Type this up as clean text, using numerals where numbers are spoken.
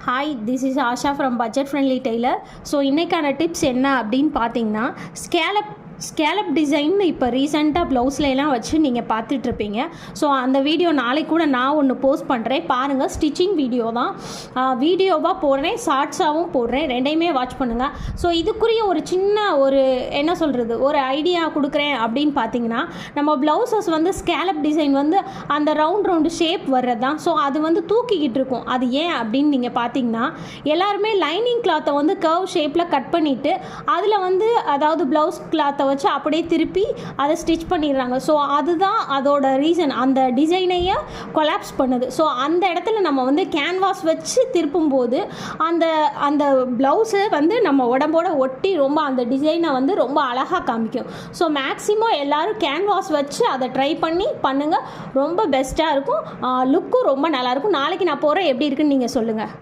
Hi, this is Asha from budget friendly tailor. So இன்றைக்கான tips என்ன அப்படின்னு பார்த்தீங்கன்னா, ஸ்கேலப் டிசைன் இப்போ ரீசெண்டாக ப்ளவுஸ்லாம் வச்சு நீங்கள் பார்த்துட்ருப்பீங்க. ஸோ அந்த வீடியோ நாளைக்கு கூட நான் ஒன்று போஸ்ட் பண்ணுறேன், பாருங்கள். ஸ்டிச்சிங் வீடியோ தான், வீடியோவாக போடுறேன், ஷார்ட்ஸாகவும் போடுறேன், ரெண்டையுமே வாட்ச் பண்ணுங்கள். ஸோ இதுக்குரிய ஒரு சின்ன என்ன சொல்கிறது, ஒரு ஐடியா கொடுக்குறேன் அப்படின்னு பார்த்தீங்கன்னா, நம்ம ப்ளவுசஸ் ஸ்கேலப் டிசைன் அந்த ரவுண்டு ஷேப் வர்றது தான். ஸோ அது தூக்கிக்கிட்டு இருக்கும். அது ஏன் அப்படின்னு நீங்கள் பார்த்தீங்கன்னா, எல்லாருமே லைனிங் கிளாத்தை கர்வ் ஷேப்பில் கட் பண்ணிவிட்டு அதில் அதாவது ப்ளவுஸ் கிளாத்தை வச்சு அப்படியே திருப்பி அதை ஸ்டிச் பண்ணிடுறாங்க. ஸோ அதுதான் அதோட ரீசன், அந்த டிசைனையே கொலாப்ஸ் பண்ணுது. ஸோ அந்த இடத்துல நம்ம கேன்வாஸ் வச்சு திருப்பும்போது அந்த அந்த ப்ளவுஸு நம்ம உடம்போட ஒட்டி ரொம்ப அந்த டிசைனை ரொம்ப அழகாக காமிக்கும். ஸோ மேக்ஸிமம் எல்லோரும் கேன்வாஸ் வச்சு அதை ட்ரை பண்ணி பண்ணுங்கள், ரொம்ப பெஸ்ட்டாக இருக்கும், லுக்கும் ரொம்ப நல்லாயிருக்கும். நாளைக்கு நான் போகிறேன், எப்படி இருக்குன்னு நீங்கள் சொல்லுங்கள்.